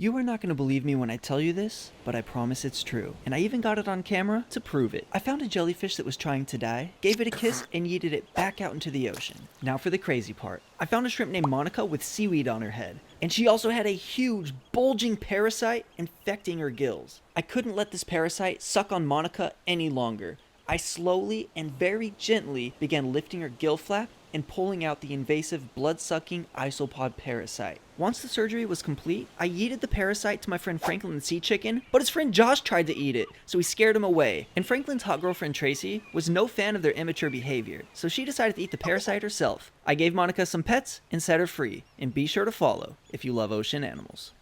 You are not going to believe me when I tell you this, but I promise it's true. And I even got it on camera to prove it. I found a jellyfish that was trying to die, gave it a kiss, and yeeted it back out into the ocean. Now for the crazy part. I found a shrimp named Monica with seaweed on her head, and she also had a huge, bulging parasite infecting her gills. I couldn't let this parasite suck on Monica any longer. I slowly and very gently began lifting her gill flap and pulling out the invasive, blood-sucking isopod parasite. Once the surgery was complete, I yeeted the parasite to my friend Franklin the sea chicken, but his friend Josh tried to eat it, so we scared him away. And Franklin's hot girlfriend Tracy was no fan of their immature behavior, so she decided to eat the parasite herself. I gave Monica some pets and set her free, and be sure to follow if you love ocean animals.